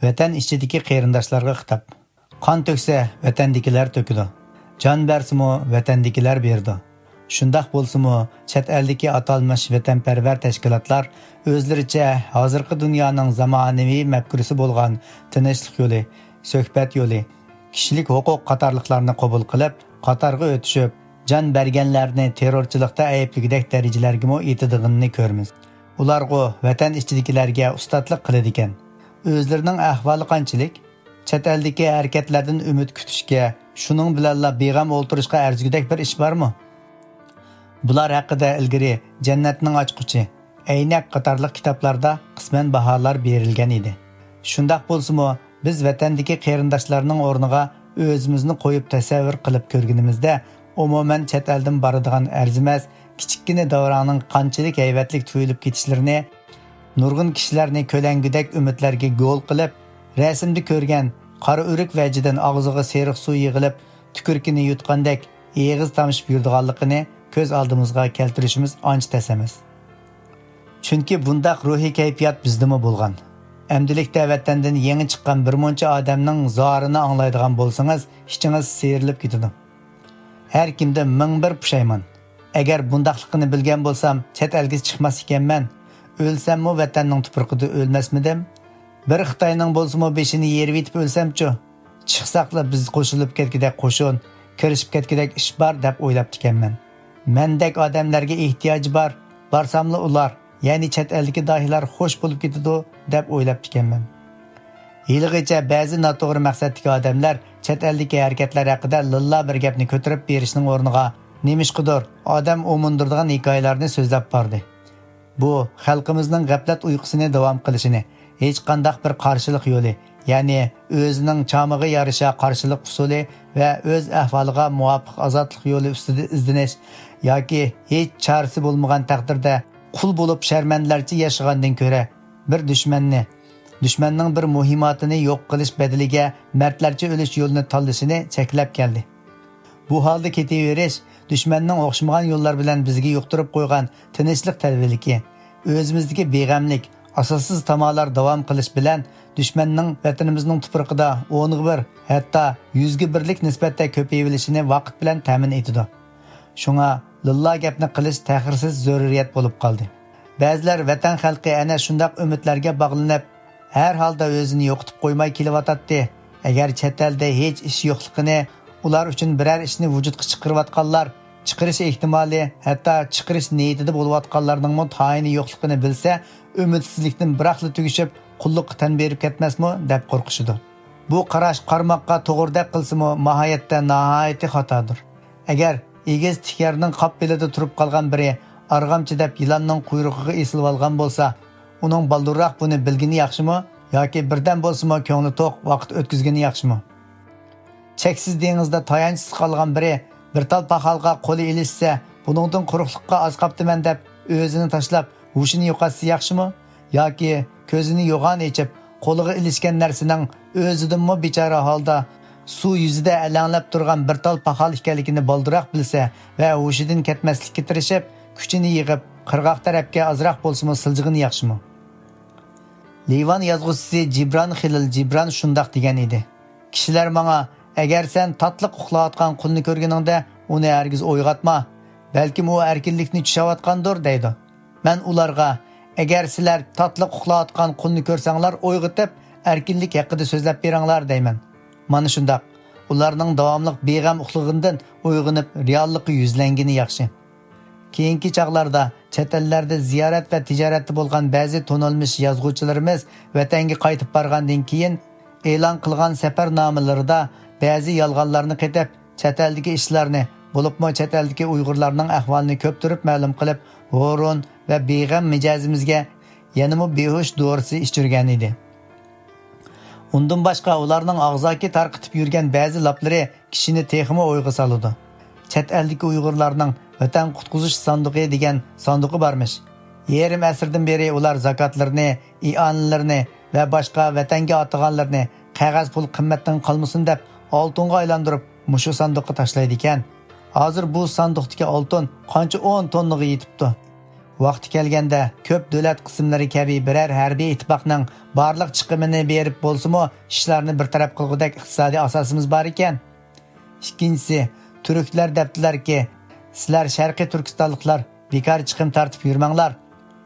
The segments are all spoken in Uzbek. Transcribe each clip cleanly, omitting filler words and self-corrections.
Vatan ichidagi qarindoshlarga xitob. Qon to'ksa, vatandagilar to'kidi. Jon bersimi, vatandagilar berdi. Shundaq bo'lsa-mu, chet eldagi atalmish vatanparvar tashkilotlar o'zlaricha hozirgi dunyoning zamonaviy mafkurasi bo'lgan tinchlik yo'li, suhbat yo'li, kishilik huquq qatorliqlarni qabul qilib, qatorga o'tishib, jon berganlarni terrorchilikda ayblagidek darajalarga yetadiganini ko'ramiz. Ularga vatan ichidagilarga ustadlik qiladi ekan. O'zlarining ahvoli qanchalik? Chet eldagi harakatlardan umid kutishga, shuning bilanla beg'am o'ltirishga arzigidek bir ish bormi? Bular haqida ilgari Jannatning ochquchi, Aynak qatorliq kitoblarda qisman baholar berilgan edi. Shundaq bo'lsa-mu, biz vatandagi qarindoshlarning o'rniga o'zimizni qo'yib tasavvur qilib ko'rganimizda, umuman chet eldan boradigan arzimas kichikkina davraning qanchalik hayvatlik tuyulib ketishlarini, nurg'un kishilarni ko'langudek umidlarga go'l qilib, rasmda ko'rgan qora o'rik vajidan og'ziga seriq suv yig'ilib, tukurkini yutgandek eg'iz tamishib yurdiganligini ko'z oldimizga keltirishimiz ancha tas emas. Chunki bundaq ruhiy kayfiyat bizdami bo'lgan. Amdilikda vatandan yangi chiqqan bir muncha odamning zorini anglaydigan bo'lsangiz, ichingiz seyrilib ketadi. Har kimda ming bir pushaymon. Agar bundaqligini bilgan bo'lsam, chet elga chiqmas ekanman. O'lsammi vatanning tuprog'ida o'lmasmidim? Bir Xitoyning bo'lsa-mu beshini yerib yetib o'lsamchi, chiqsaqla biz qo'shilib ketgidek qo'shin, kirishib ketgidek ish bor deb o'ylab ekanman. Mendek odamlarga ehtiyoji bor, borsamli ular, ya'ni chet eldagi dohilar xo'sh bo'lib ketadi deb o'ylab ekanman. Yilg'icha ba'zi noto'g'ri maqsaddagi odamlar chet eldagi harakatlar haqida lilla bir gapni ko'tarib berishning o'rniga nemishqidir odam o'mundirdigan hikoyalarni so'zlab bordi. Bu xalqimizning g'aflat uyqusini davom qilishini, hech qanday bir qarshilik yo'li, ya'ni o'zining chomig'iga yarasha qarshilik usuli va o'z ahvoliga muvofiq ozodlik yo'li ustida izlanish yoki hech chorasi bo'lmagan taqdirda qul bo'lib sharmandalarcha yashagandan ko'ra bir dushmanning bir muhimmatini yo'q qilish badaliga mardlarcha o'lish yo'lini tanlashini cheklab keldi. Bu holda ketaverish dushmanning o'xshamagan yo'llar bilan bizga yuqtirib qo'ygan tinchlik talviligi, o'zimizdagi beg'amlik, asossiz tamolar davom qilish bilan dushmanning vatanimizning tuprog'ida 10 hatto 100 birlik nisbatda ko'payishini vaqt bilan ta'min etadi. Shunga lilla gapni qilish ta'xirsiz zaruriyat bo'lib qoldi. Ba'zilar vatan xalqi ana shundaq umidlarga bog'lanib, har holda o'zini yo'qotib qo'ymay kelyotdi. Agar chet elda hech ish yo'qligini, ular uchun biror ishni vujudga chiqarayotganlar, chiqarish ehtimoli, hatto chiqarish niyatida bo'layotganlarning tayini yo'qligini bilsa, umidsizlikdan biroqli tugishib, qulluqqa tan berib ketmasmi deb qo'rqishidi. Bu qarash qarmoqqa to'g'ri deb qilsa-mu, nihoyatda nihoyatda xatodir. Agar egiz tikarning qop belida turib qolgan biri arg'amchi deb yilonning quyrug'iga esilib olgan bo'lsa, uning baldurroq buni bilgini yaxshimi yoki birdan bo'lsa-mu ko'ngli to'q vaqt o'tkazgani yaxshimi? Cheksiz dengizda tayanchsiz qolgan biri bir tal paxalga qo'li ilishsa, buningdan quruqlikqa oz qoptiman deb o'zini tashlab, hushini yo'qotsa yaxshimi? Yoki ko'zini yo'g'on echib, qo'liga ilishgan narsaning o'zidanmi bechora holda suv yuzida alanglab turgan bir tal paxal ekanligini baldiroq bilsa va hushidan ketmaslikka tirishib, kuchini yig'ib, qirg'oq tarafga ozroq bo'lsa-mu siljig'ini yaxshimi? Livan yozg'uchisi Jibran Xilil Jibran shundoq degan edi. Kishilar menga agar sen tatliq uxlayotgan qulni ko'rganingda, uni hargiz o'yg'atma, balki u erkinlikni tushayotgandir deydi. Men ularga agar sizlar tatliq uxlayotgan qulni ko'rsanglar, o'yg'itib, erkinlik haqida so'zlab beringlar deyman. Mana shundoq. Ularning davomli beg'am uxlig'idan uyg'onib, reallikka yuzlangani yaxshi. Keyingi chaqlarda chet ellarda ziyorat va tijoratda bo'lgan ba'zi tonilmish yozuvchilarimiz vatanga qaytib borgandan keyin e'lon qilgan safarnomalarida ba'zi yolg'onlarni qetib, chet eldagi ishlarni, bo'libmi chet eldagi Uyg'urlarning ahvolini ko'p turib ma'lum qilib, o'rin va beg'am mijozimizga yanami behush dorisi ichirgan edi. Undan boshqa ularning og'zaki tarqitib yurgan ba'zi laplari kishini texmi o'yga soladi. Chet eldagi Uyg'urlarning vatan qutqizish sanduqi degan sanduqi bormish. Yarim asrdan beri ular zakotlarni, ionlarni va boshqa vatanga atganlarni qog'oz pul qimmatdan qolmasin deb oltinga aylantirib mushu sanduqqa tashlaydi ekan. Hozir bu sanduqdagi oltin qancha 10 tonnaga yetibdi. Vaqti kelganda ko'p davlat qismlari kabi biror harbiy ittifoqning barliq chiqimini berib bo'lsa-mu, ishlarni bir taraf qilgudek iqtisodiy asosimiz bor ekan. Ikkinchisi, turklar debdilarki, sizlar sharqiy turkistonliklar bekor chiqim tartib yurmanglar.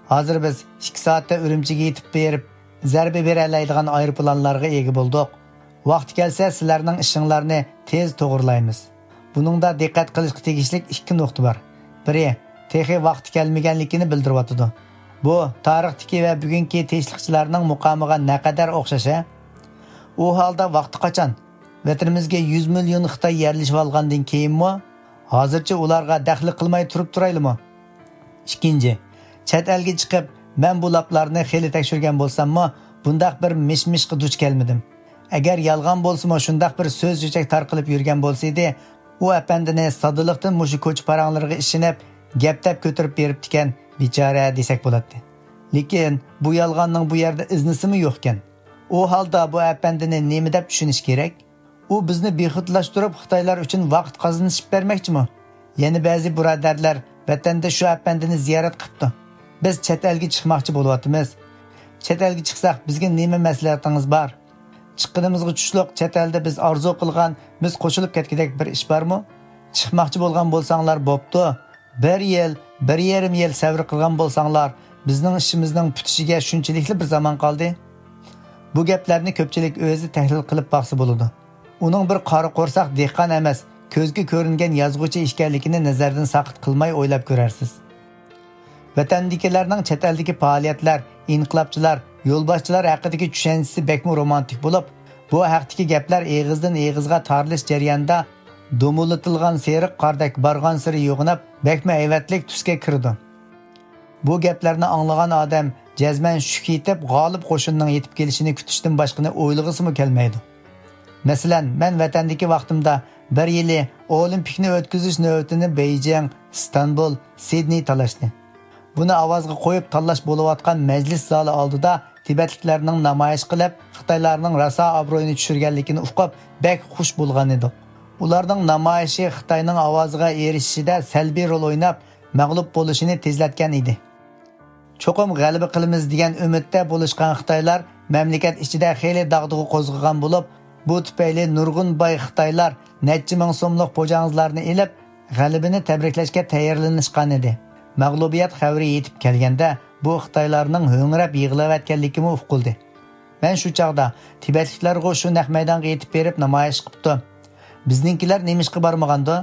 Hozir biz 2 soatda Urumchiga yetib berib, zarba bera oladigan aeroplanlarga ega bo'ldik. Vaqti kelsa sizlarning ishinglarni tez to'g'rilaymiz. Buningda diqqat qilishga tegishli 2 nuqta bor. Biri, texi vaqti kelmaganligini bildiryotdi. Bu tarixdagi va bugungi tinchlikchilarning muqomiga naqadar o'xshash. U holda vaqti qachon? Vatanimizga 100 million Xitoy yerlashib olgandan keyinmi? Hozircha ularga daxli qilmay turib turaylimi? Ikkinchi, chet elga chiqib, men bu laplarni xeli tekshirgan bo'lsam-mi, bundaq bir mish-mishga duch kelmadim. Agar yolg'on bo'lsa-mu, shundaq bir so'z jo'chak tarqilib yurgan bo'lsa-edi, u apandini sodiliqdan mushu ko'ch paranglariga ishinib, gap-tap ko'tarib beribdi-kan, bechora desak bo'ladi. Lekin bu yolg'onning bu yerda iznisimi yo'q ekan. U holda bu apandini nima deb tushunish kerak? U bizni bexutlashtirib Xitoylar uchun vaqt qozonishib bermoqchimi? Yana ba'zi birodarlar vatanda shu apandini ziyorat qilibdi. Biz chet elga chiqmoqchi bo'lyapmiz. Chet elga chiqsak bizga nima maslahatingiz bor? Chiqqanimizga tushliq chet elda biz orzu qilgan, biz qo'shilib ketgidek bir ish bormi? Chiqmoqchi bo'lgan bo'lsanglar bo'pti. 1 yil, 1,5 yil sabr qilgan bo'lsanglar, bizning ishimizning putishiga shunchalik bir zaman qoldi. Bu gaplarni ko'pchilik o'zi tahlil qilib baqsa bo'ladi. Uning bir qori qo'rsoq dehqon emas, ko'zga ko'ringan yozuvchi ekanligini nazardan saqit qilmay o'ylab ko'rarsiz. Vatandagilarning chet eldagi faoliyatlar, inqilobchilar, yo'lboshchilar haqidagi tushunchasi bekmi romantik bo'lib, bu haqdagi gaplar eg'izdan eg'izga tarilish jarayonida do'mulatilgan seriq qardak borgan siri yo'g'inab, bekmi ayvatlik tusga kirdi. Bu gaplarni anglagan odam jazman shuk yetib, g'olib qo'shinning yetib kelishini kutishdan boshqani o'ylag'isimi kelmaydi. Masalan, men vatandagi vaqtimda 1 yili olimpikni o'tkazish navbatini Beijing, Istanbul, Sidney talashdi. Buni ovozga qo'yib tanlash bo'layotgan majlis zali oldida Tibetliklarning namoyish qilib, Xitoylarning raso obro'yini tushirganligini uqib, bek xush bo'lgan edi. Ularning namoyishi Xitoyning ovoziga erishishida salbiy rol o'ynab, mag'lub bo'lishini tezlatgan edi. Cho'qim g'alaba qilamiz degan umidda bo'lishgan Xitoylar mamlakat ichida xeyli dag'dug'i qo'zg'agan bo'lib, bu tufayli nurg'un boy Xitoylar necha ming so'mlik po'jangizlarni elib, g'alabani tabriklashga tayyorlanishgan edi. Mag'lubiyat xabari yetib kelganda, bu Xitoylarning ho'ngrab yig'layotganligini uqildi. Men shu chaqda Tibetliklarga shu naq maydonga yetib berib namoyish qilibdi. Bizninkilar nemishqa bormaganda,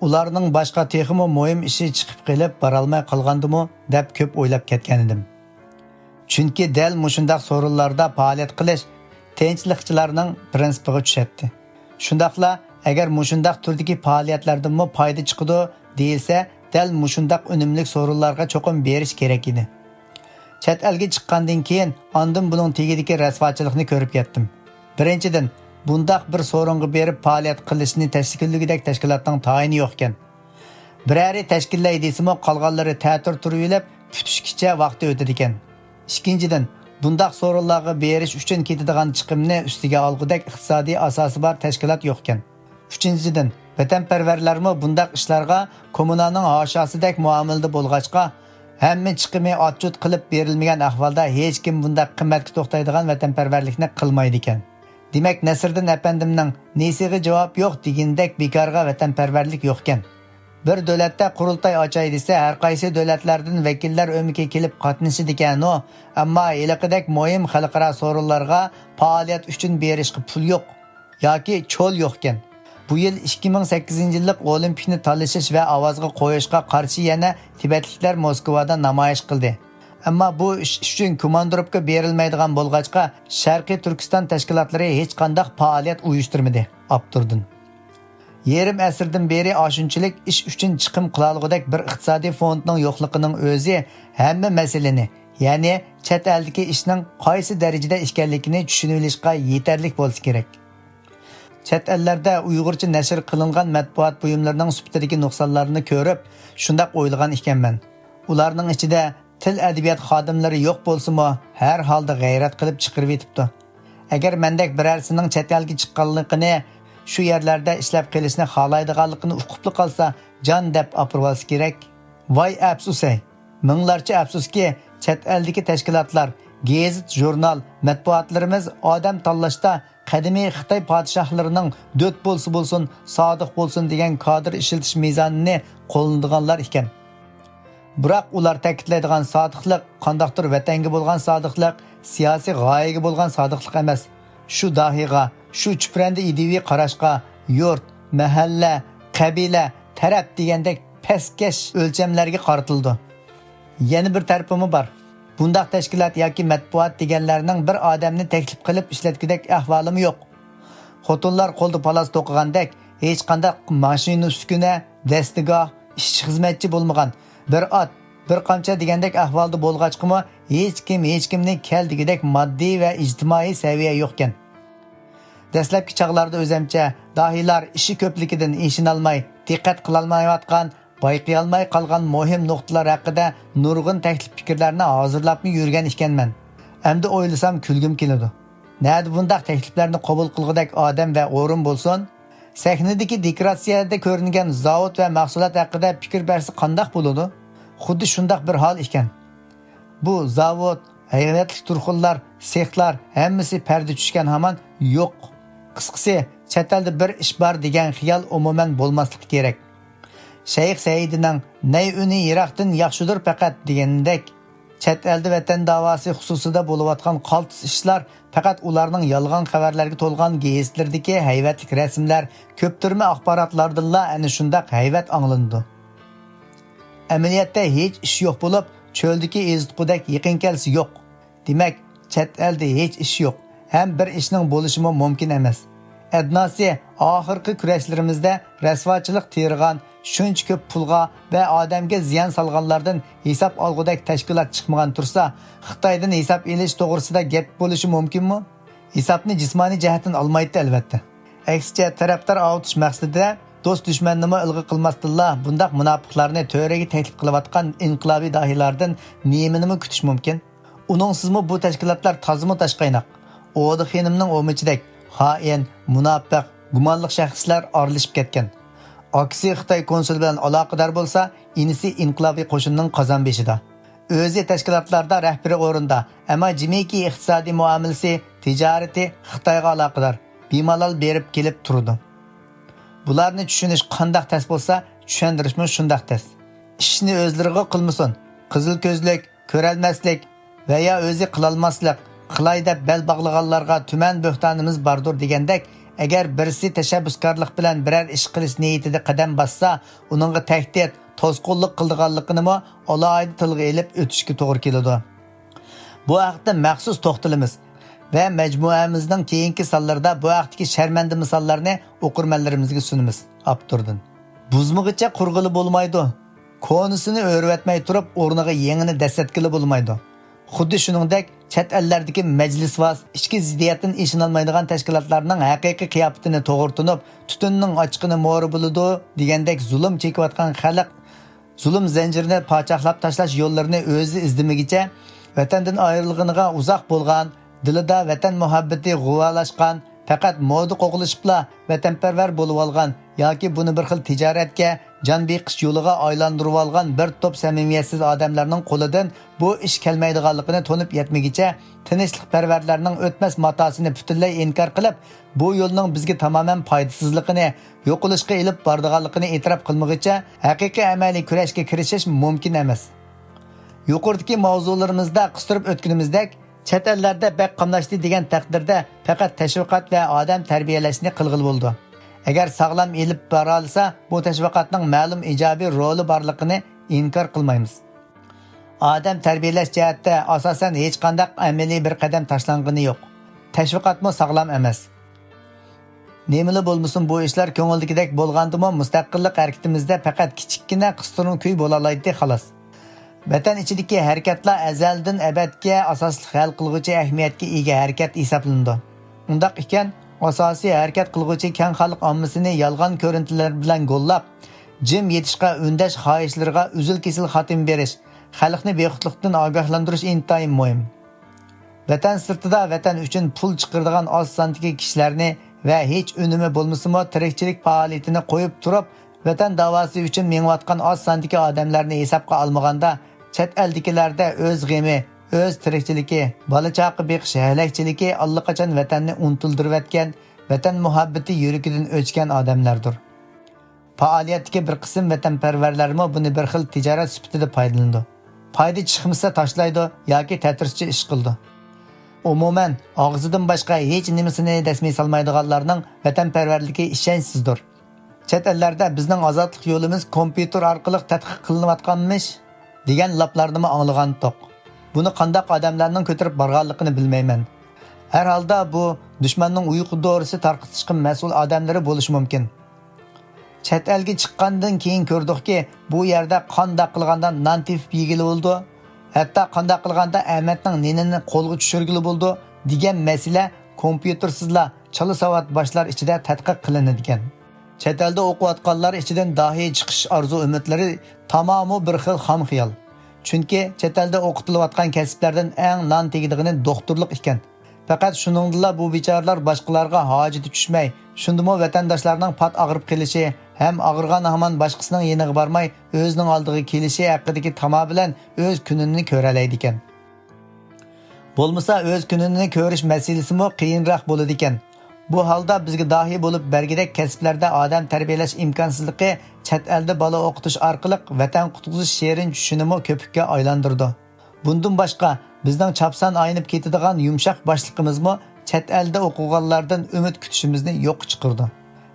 ularning boshqa texmi muhim ishi chiqib kelib bora olmay qolgandimi deb ko'p o'ylab ketgan edim. Chunki dal mushundaq so'rinlarda faoliyat qilish tinchlikchilarning prinsipiga tushadi. Shundaqla agar mushundaq turdagi faoliyatlardan foyda chiqadi deyilsa, dal mushundaq unumli so'rinlarga cho'qim berish kerak edi. Chet elga chiqqandan keyin ondan buning tegidagi rasvochilikni ko'rib ketdim. Birinchidan, bundaq bir so'ringa berib faoliyat qilishni tashkilligidek tashkilotning tayini yo'q ekan. Birari tashkillaydi desimi qolganlari ta'tir turib, tutishkicha vaqti o'tadi ekan. Ikkinchidan, bundaq so'rinlarga berish uchun ketadigan chiqimni ustiga olgudek iqtisodiy asosi bor tashkilot yo'q ekan. Uchinchidan, vatanparvarlarmi bundaq ishlarga kommunalning hoshasidek muomalada bo'lg'achqa, hamma chiqimi otchut qilib berilmagan ahvolda hech kim bundaq qimmatga to'xtaydigan vatanparvarlikni qilmaydi ekan. Demak, Nasriddin apandimning nesiga javob yo'q degandek bekorga vatanparvarlik yo'q ekan. Bir davlatda qurultay ochay desa, har qaysi davlatlardan vakillar o'mika kelib qatnashadi ekan, ammo eliqidek muhim xalqaro so'rinlarga faoliyat uchun berishga pul yo'q yoki cho'l yo'q ekan. Bu yil 2008-yillik olimpikni talashish va ovozga qo'yishga qarshi yana Tibetliklar Moskvada namoyish qildi. Ammo bu ish uchun komandirovka berilmaydigan bo'lg'achqa, Sharqiy Turkiston tashkilotlari hech qanday faoliyat uyushtirmadi. Abturdin. Yerim asrdan beri ashunchilik ish uchun chiqim qilolgudek bir iqtisodiy fondning yo'qligining o'zi hamma masalani, ya'ni chet eldagi ishning qaysi darajada ekanligini tushunib olishga yetarli bo'lsa kerak. Chet ellarda Uyg'urcha nashr qilingan matbuot buyumlarining sifatidagi nuqsonlarini ko'rib, shundaq o'ylagan ekanman. Ularning ichida til adabiyot xodimlari yo'q bo'lsa-mu, har holda g'ayrat qilib chiqarib yetibdi. Agar mendek birarsining chet elga chiqqanligini, shu yerlarda ishlab qilishni xohlaydiganligini uqibli qolsa, jon deb opirvasi kerak. Voy afsus-ey. Minglarcha afsuski, chet eldagi tashkilotlar, gazet, jurnal, matbuotlarimiz odam tanlashda qadimiy Xitoy podshohlarining do't bo'lsin, sodiq bo'lsin degan kadr ishiltish mezonini qo'llanadiganlar ekan. Biroq ular ta'kidlaydigan sodiqlik qandoqdir vatanga bo'lgan sodiqlik, siyosiy g'oyaga bo'lgan sodiqlik emas. Shu dahiga, shu chuprandi ideviy qarashga, yurt, mahalla, qabila, taraf degandek pastkash o'lchamlarga qaratildi. Yana bir tarafimi bor. Bundaq tashkilot yoki matbuot deganlarning bir odamni taklif qilib ishlatgudek ahvolimi yo'q. Xotinlar qo'lda palas to'qigandek hech qanday mashina uskuna, dastigoh, ishchi xizmatchi bo'lmagan bir ot, bir qamcha degandek ahvolda bo'lg'achqimi hech kimni keldigidek moddiy va ijtimoiy saviya yo'qkan. Dastlabki chaqlarda o'zimcha dahiylar ishi ko'pligidan eshinolmay, diqqat qilolmayotgan, bayqay olmay qolgan muhim nuqtalar haqida nurg'un taklif fikrlarni hozirlabmi yurgan ekanman. Endi o'ylasam kulgim keladi. Nada bundaq takliflarni qabul qilgudek odam va o'rin bo'lsin? Sahnadagi dekoratsiyada ko'ringan zavod va mahsulot haqida fikr bersa qandoq bo'ladi? Xuddi shundaq bir hol ekan. Bu zavod, hayratli turxullar, sexlar hammasi parda tushgan hamon yo'q. Qisqasi, chet elda bir ish bor degan xiyol umuman bo'lmasligi kerak. Shayx Saidining "Nay uni yiroqdan yaxshidir faqat" degandek, chet elda vatan davosi xususida bo'layotgan qaltis ishlar faqat ularning yolg'on xabarlarga to'lgan gazetlardagi hayvatlik rasmlar, ko'ptirma axborotlardanla ana shundaq hayvat anglandi. Amaliyotda hech ish yo'q bo'lib, cho'ldagi ezitqudek yaqin kelsi yo'q. Demak, chet elda hech ish yo'q. Ham bir ishning bo'lishi mumkin emas. Adnosi oxirgi kurashlarimizda rasvochilik tergan, shuncha ko'p pulga va odamga ziyon solganlardan hisob olgudek tashkilot chiqmagan tursa, Xitoydan hisob elish to'g'risida gap bo'lishi mumkinmi? Hisobni jismoniy jihatdan olmaydi albatta. Aksicha tarafdor avutish maqsadida do'st dushmannimi ilg'i qilmasdilla bundaq munofiqlarni to'raga taklif qilayotgan inqilobiy dahiylardan neminimi kutish mumkin? Uningsizmi bu tashkilotlar tozimi tashqaynoq. O'di xonimning o'michidek xoin, munofiq, gumonli shaxslar aralashib ketgan. Aksi Xitoy konsul bilan aloqador bo'lsa, inisi inqilobiy qo'shinning qozon beshida. O'zi tashkilotlarda rahbari o'rinda, ammo jimiki iqtisodiy muomalasi, tijorati Xitoyga aloqador. Bemalol berib kelib turdi. Bularni tushunish qandoq tas bo'lsa, tushuntirishmi shundoq tas. Ishni o'zlariga qilmasin. Qizil ko'zlik, ko'ralmaslik va ya o'zi qilolmaslik, qilay deb bel bog'laganlarga tuman bo'xtonimiz bordir degandek, agar birisi tashabbuskorlik bilan biror ish qilish niyatida qadam bassa, uningga tahdid, to'sqinlik qildiganligini alohida tilga elib o'tishga to'g'ri keladi. Bu haqda maxsus to'xtalamiz va majmuamizning keyingi sonlarida bu haqdagi sharmanda misollarni o'qirmanlarimizga sunamiz. Abdurdan. Buzmig'icha qurg'ili bo'lmaydi. Konusini o'rvatmay turib, o'rniga yengini dasatgili bo'lmaydi. Xuddi shuningdek, chet ellardagi majlisvos, ichki ziddiyatdan eshinolmaydigan tashkilotlarning haqiqiy qiyofatini to'g'ritunib, tutunning ochiqini mo'ri bo'ladi degandek zulm chekayotgan xalq zulm zanjirini pochaqlab tashlash yo'llarini o'zi izlamagicha vatandan ayrilganiga uzoq bo'lgan, dilida vatan muhabbati g'uvalashgan, faqat moda qo'g'ilishibla vatanparvar bo'lib olgan yoki buni bir xil tijoratga, jon beqish yo'liga aylantirib olgan bir to'p samimiyatsiz odamlarning qo'lidan bu ish kelmaydiganligini to'nib yetmagicha tinchlikparvarlarning o'tmas matosini butunlay inkor qilib, bu yo'lning bizga tamoman foydasizligini, yo'qolishga ilib bordiganligini e'tirof qilmagicha haqiqiy amaliy kurashga kirishish mumkin emas. Yuqoridagi mavzularimizda qistirib o'tganimizdek, chet ellarda bak qamlashdi degan taqdirda faqat tashviqot va odam tarbiyalashni qilg'il bo'ldi. Agar sog'lom elib bora olsa, bu tashviqotning ma'lum ijobiy roli borligini inkor qilmaymiz. Odam tarbiyalash jihatda asosan hech qanday amaliy bir qadam tashlangani yo'q. Tashviqotmi sog'lom emas. Nemili bo'lmasin bu ishlar ko'ngildagidek bo'lgandimi, mustaqillik harakatimizda faqat kichikkina qistirun kuy bo'la oladi xolos. Vatan ichidagi harakatlar azaldan abadga asosli hal qiluvchi ahamiyatga ega harakat hisoblanadi. Undaq ekan, asosiy harakat qiluvchi keng xalq ommasini yolg'on ko'rintilar bilan go'llab, jim yetishga undash xohishlarga uzil-kesil xotim berish, xalqni bexudlikdan ogohlantirish intayin muhim. Vatan sirtida vatan uchun pul chiqaradigan oz sondagi kishilarni va hech unumi bo'lmasimi tirikchilik faoliyatini qo'yib turib, vatan davosi uchun mengayotgan oz sondagi odamlarni hisobga olmaganda chet eldagilarda o'z g'emi, o'z tirikchiligi, bola chaqa beqish halakchiligi allaqachon vatanni unutildirayotgan, vatan muhabbati yuragidan o'chgan odamlardir. Faoliyatdagi bir qism vatanparvarlarmi buni bir xil tijorat sifatida foydalanadi. Foyda chiqmasa tashlaydi yoki ta'tirchi ish qildi. Umuman, og'zidan boshqa hech nimasini dasmay solmaydiganlarning vatanparvarligi ishonchsizdir. Chet ellarda bizning ozodlik yo'limiz kompyuter orqali tadqiq qilinayotganmish degan laplarni anglagan to'q. Buni qanday odamlarning ko'tarib borganligini bilmayman. Har holda bu dushmanning uyqu dorisi tarqatishga mas'ul odamlari bo'lishi mumkin. Chet elga chiqqandan keyin ko'rdikki, bu yerda qanday qilganda non tepib yegili bo'ldi, hatto qanday qilganda Ahmadning ninini qo'lga tushirgili bo'ldi degan masala kompyutersizlar chala savat boshlar ichida tadqiq qilinadigan. Chet elda o'qiyotganlar ichidan dahi chiqish orzu umidlari tamomi bir xil xam xiyol. Chunki chet elda o'qitilayotgan kasblardan eng non tegadigan doktorlik ekan. Faqat shuningdilla bu bechoralar boshqalarga hojati tushmay, shundimi vatandoshlarning pat og'rib qelishi, ham og'irgan hamon boshqasining yeniga bormay, o'zining oldiga kelishi haqidagi tamo bilan o'z kunini ko'ralaydi ekan. Bo'lmasa o'z kunini ko'rish masalasimi qiyinroq bo'ladi ekan. Bu holda bizga dahi bo'lib bergidek kasblarda odam tarbiyalash imkonsizligi chet elda bola o'qitish orqali vatan qutqizish she'rin tushunimi ko'pikka aylantirdi. Bundan boshqa bizning chapsan aynib ketadigan yumshoq boshliqimizmi chet elda o'qiganlardan umid kutishimizni yo'q chiqirdi.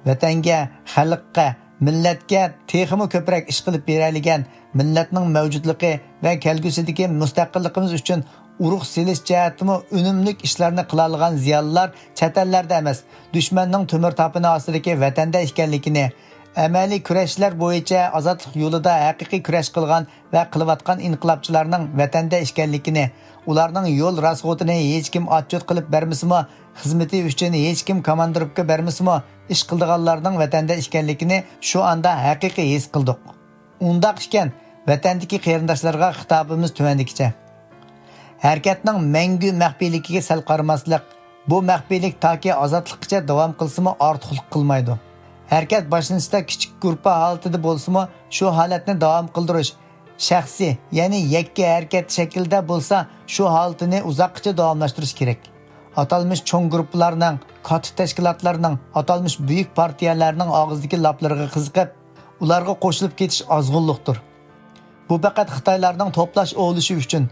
Vatanga, xalqqa, millatga texmi ko'proq ish qilib beradigan, millatning mavjudligi va kelgusidagi mustaqilligimiz uchun urug' selish jihatimi unumli ishlarni qila olgan ziyolilar chet ellarda emas, dushmanning temir tapini ostidagi vatanda ekanligini, amaliy kurashlar bo'yicha ozodlik yo'lida haqiqiy kurash qilgan va qilayotgan inqilobchilarning vatanda ekanligini, ularning yo'l rasxotini hech kim otchot qilib bermasmi, xizmati uchun hech kim komandiribga bermasmi, ish qildiganlarning vatanda ekanligini shu anda haqiqiy his qildik. Undaq ekan, vatandagi qarindoshlarga xitobimiz tuvandikicha. Harakatning mangu maxfiyligiga sal qaramaslik, bu maxfiylik toki ozodlikcha davom qilsimi ortiqlik qilmaydi. Harakat boshlanishda kichik guruh holatida bo'lsa-mu, shu holatni davom qildirish, shaxsiy, ya'ni yakka harakat shaklida bo'lsa, shu holatni uzoqcha davomlashtirish kerak. Atalmış cho'ng guruhlarning, katta tashkilotlarning, atalmış buyuk partiyalarning og'zidagi laplariga qiziqib, ularga qo'shilib ketish ozg'unlikdir. Bu faqat Xitoylarning to'plash o'lishi uchun,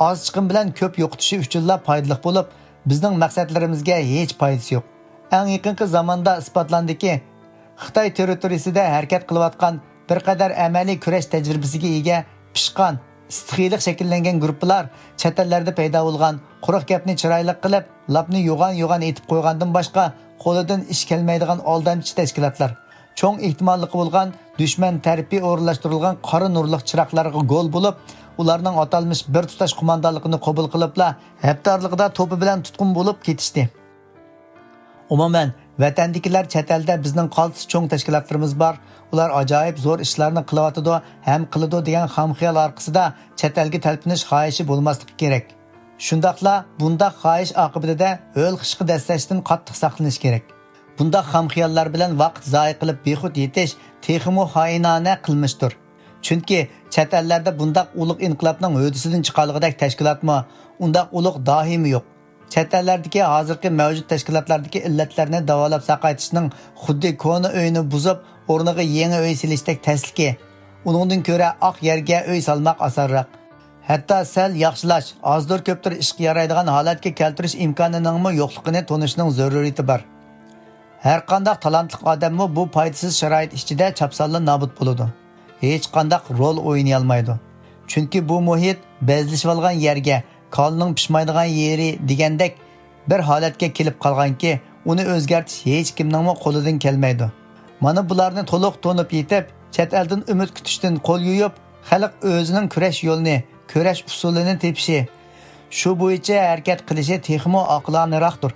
oz chiqim bilan ko'p yo'qotishi uchunla foydali bo'lib, bizning maqsadlarimizga hech foydasi yo'q. Eng yaqinqi zamonda isbotlandiki, Xitoy territoriyasida harakat qilayotgan bir qadar amaliy kurash tajribasiga ega pishqon, istiqiylik shakllangan guruhlar chet ellarda paydo bo'lgan, quruq gapni chiroyli qilib, lapni yo'g'on etib qo'ygandan boshqa qo'lidan ish kelmaydigan oldamchi tashkilotlar, cho'ng ehtimolli bo'lgan dushman tarafiy o'rinlashtirilgan qora nurliq chiroqlarga go'l bo'lib, ularning atalmış bir tutash qo'mondonligini qabul qilibla, haftorligida to'pi bilan tutqun bo'lib ketishdi. Umuman, vatandakilar chet elda bizning qaltis cho'ng tashkilotlarimiz bor. Ular ajoyib zo'r ishlarni qilyotidi, ham qiladi degan xomxiyol orqasida chet elga talpinish xohishi bo'lmasligi kerak. Shundaqla bundaq xohish oqibatida o'l qishqi dastlashdan qattiq saqlanish kerak. Bundaq xomxiyollar bilan vaqt zoya qilib bexud yetish texmu xoinona qilmishdir. Chunki chet ellarda bundaq ulug' inqilobning hodisidan chiqarligidek tashkilotmi, undaq ulug' dohimi yo'q. Chet ellardagi hozirgi mavjud tashkilotlardagi illatlarni davolab saqaytishning xuddi koni uyni buzib, o'rniga yangi uy silishdek tasliki. Uningdan ko'ra oq yerga uy solmoq osonroq. Hatto sal yaxshilash, ozdir ko'pdir ishga yaraydigan holatga keltirish imkoninining yo'qligini tunishning zaruriyati bor. Har qanday talantli odammi bu foydasiz sharoit ichida chapsonli nobud bo'ladi. Hech qanday rol o'ynay olmaydi. Chunki bu muhit bezlashib olgan yerga, qalning pishmaydigan yeri degandek bir holatga kelib qolganki, uni o'zgartish hech kimning qo'lidan kelmaydi. Mana bularni to'liq to'nib yetib, chet eldan umid kutishdan qo'l yuyib, xalq o'zining kurash yo'lini, kurash usulini tepishi, shu bo'yicha harakat qilishi texmo aqloniroqdir.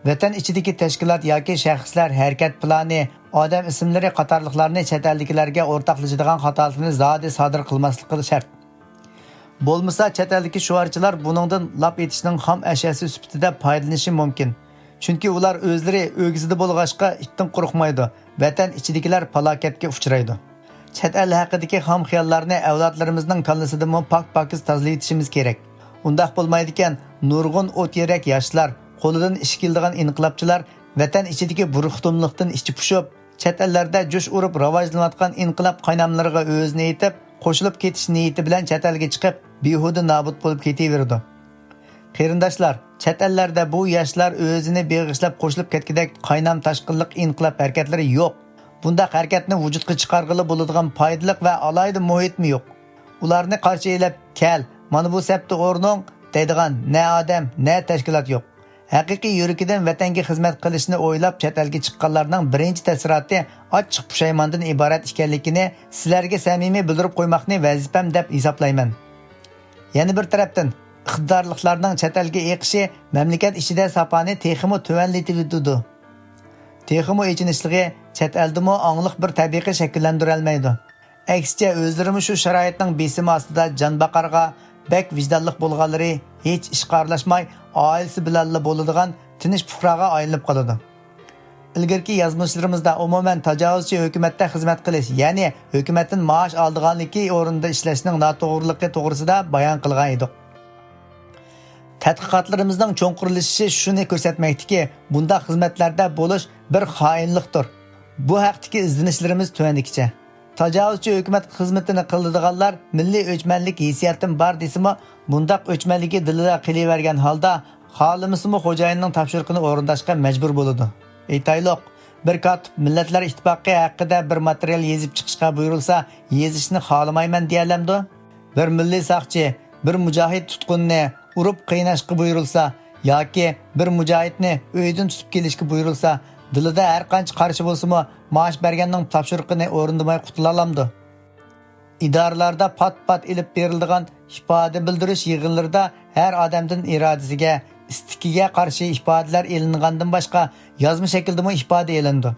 Vatan ichidagi tashkilot yoki shaxslar harakat plani, odam ismlari qatorliqlarni chet eldagilarga o'rtoqlashadigan xatolarni zodi sodir qilmasligi shart. Bo'lmasa chet eldagi shuvarchilar buningdan lap etishning ham ashasi sifatida foydalanishi mumkin. Chunki ular o'zlari o'g'zida bo'lg'ashqa itdan qo'rqmaydi. Vatan ichidagilar falokatga uchraydi. chet el haqidagi ham xiyollarni avlodlarimizning kallasida pak-pakiz tozlaytishimiz kerak. Undaq bo'lmaydi ekan, nurg'un o't yerak yoshlar, qo'lidan ish keladigan inqilobchilar vatan ichidagi buruqtumliqdan ichi pushib, chet ellarda jo'sh urib rivojlanayotgan inqilob qaynamlariga o'zini yetib, qo'shilib ketish niyati bilan chet elga chiqib, behuda nobud bo'lib ketaverdi. Qarindoshlar, chet ellarda bu yoshlar o'zini beg'ishlab qo'shilib ketgidek qaynam tashqinliq inqilob harakatlari yo'q. Bunda harakatni vujudga chiqarg'ili bo'ladigan foydali va alayda muhitmi yo'q. Ularni qarshi elab kel, mana bu sabti o'rning deydigan ne odam, ne tashkilot yo'q. Haqiqiy yurikidan vatanga xizmat qilishni o'ylab chet elga chiqqanlarning birinchi ta'siroti ochiq pushaymondan iborat ekanligini sizlarga samimiy bildirib qo'ymoqni vazifam deb hisoblayman. Yana bir tarafdan iqtidorliklarning chet elga eqishi mamlakat ichida sapani texmo tuvanlatibdi. Texmo echinishligi chet eldimi angliq bir tabiiy shakllantira olmaydi. Aksicha o'zlari shu sharoitning besimi ostida jonbaqarga bek vijdonliq bo'lganlari hech ish qarlashmay oilasi bilan bo'ladigan tinch fuqaroga aylanib qoladi. Ilgirki yozmishlarimizda umuman tajovuzchi hukumatda xizmat qilish, ya'ni hukumatdan maosh oldiganligi o'rinda ishlashning noto'g'riligi to'g'risida bayon qilgan edik. Tadqiqotlarimizning cho'nqurlashishi shuni ko'rsatmoqdaki, bunda xizmatlarda bo'lish bir xoinlikdir. Bu haqdagi izlanishlarimiz tuvandikicha. Tajovuzchi hukumat xizmatini qiladiganlar milliy o'chmanlik hissiyatidan bor desimi, bundaq o'chmanligi dilida qilavergan holda xohlamasimi xo'jayinning topshiriqini o'rindashga majbur bo'ladi. Aytaylik, bir katib Millatlar Ittifoqi haqida bir material yezib chiqishga buyurilsa, yezishni xohlamayman deyalamdi. Bir milliy saqchi, bir mujohid tutqunni urib qiynashga buyurilsa yoki bir mujohidni uydan tutib kelishga buyurilsa, dilida har qancha qarshi bo'lsa-mu, maosh berganning topshiriqini o'rindamay qutula olamdi. Idoralarda pat-pat ilib beriladigan ifoda bildirish yig'inlarida har odamning irodasiga, istikiga qarshi ifodalar elingandan boshqa yozma shaklda ifoda elindi.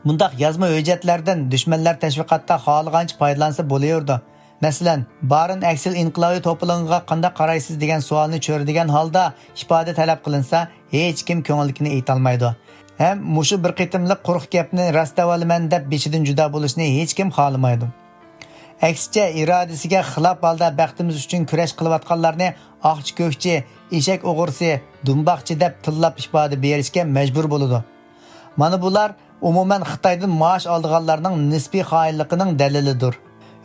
Bundaq yozma hujjatlardan dushmanlar tashviqotda xohlagancha foydalansa bo'laverdi. Masalan, barin aksil inqilobiy to'planmaga qanday qaraysiz degan savolni cho'radigan holda ifoda talab qilinsa, hech kim ko'ngillikini aytolmaydi. Hem mushu bir qitimliq quruq gapni rastavaman deb beshidan juda bo'lishni hech kim xohlamaydi. Aksicha irodasiga xilof holda baxtimiz uchun kurash qilayotganlarni oqchi ko'kchi, eshak o'g'risi, dumbaqchi deb tillab ifoda berishga majbur bo'ladi. Mana bular umuman Xitoydan maosh olganlarning nisbiy xoinligining dalilidir.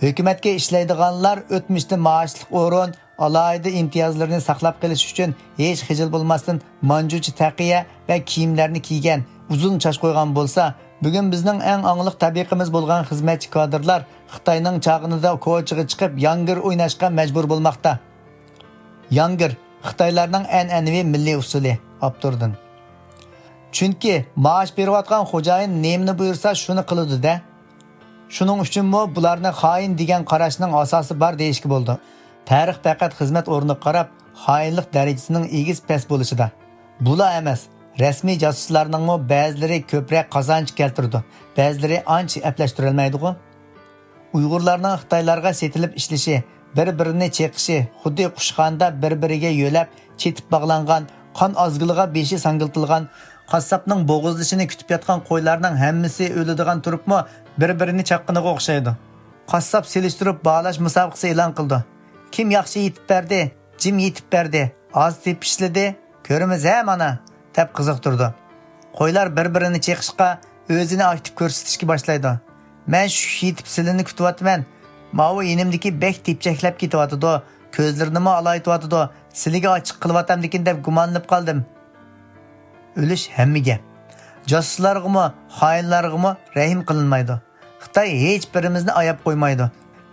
Hukumatga ishlaydiganlar o'tmishda maoshlik o'rin, alohida imtiyozlarni saqlab qolish uchun hech xijil bo'lmasdan manjuchi taqiya va kiyimlarni kiygan, uzun choch qo'ygan bo'lsa, bugun bizning eng angliq tabiqimiz bo'lgan xizmatchi kadrlar Xitoyning chog'inida ko'chaga chiqib yangir o'ynashga majbur bo'lmoqda. Yangir Xitoylarning an'anaviy milliy usuli abturdan. Chunki maosh berayotgan xo'jayin nemni buyursa shuni qiladi-da. Shuning uchunmi bularni xoin degan qarashning asosi bor deyishga bo'ldi. Tarix faqat xizmat o'rniga qarab, xoinlik darajasining egiz past bo'lishida. Bular emas, rasmiy josuslarning ba'zilari ko'proq qozonch keltirdi, ba'zilari ancha aplashtirilmaydi-ku. Uyg'urlarning Xitoylarga setilib ishlashi, bir-birini cheqishi, xuddi qushxonda bir-biriga yo'lab, chetib bog'langan, qon ozgiliga beshi sangiltilgan, qassobning bo'g'izlashini kutib yotgan qo'ylarning hammasi o'ladigan turibmi, bir-birini chaqqiniga o'xshaydi. Qassob selishtirib bog'lash musobaqasi e'lon qildi. Kim yaxshi yetib berdi, jim yetib berdi, oz tepishladi, ko'rimiz mana deb qiziqtirdi. Qo'ylar bir-birini cheqishga, o'zini aktiv ko'rsatishga boshlaydi. Men shu yetib silini kutyapman. Mavi yenimdagi bek tepchaklab ketyapti, ko'zlarini alaytyapti, siliga ochiq qilyapamdikin deb gumonlanib qoldim. O'lish hammaga. Josuslarga, xoinlarga rahim qilinmaydi. Xitoy hech birimizni ayab qo'ymaydi.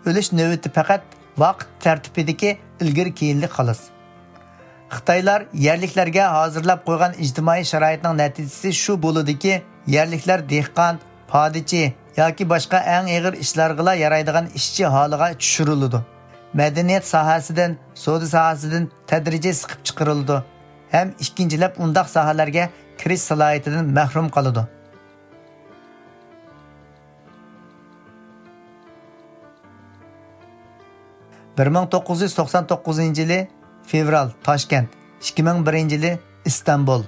O'lish navbati faqat vaqt tartibidagi ilgir-keyinlik xolos. Xitoylar yerliklarga hozirlab qo'ygan ijtimoiy sharoitning natijasi shu bo'ladiki, yerliklar dehqon, podichi yoki boshqa eng og'ir ishlarga yaraydigan ishchi holiga tushiriladi. Madaniyat sohasidan, savdo sohasidan tadrijiy siqib chiqariladi. Ham ikkinchilab undaq sohalarga kirish salohiyatidan mahrum qoladi. 1999 yili fevral Toshkent, 2001 yili Istanbul.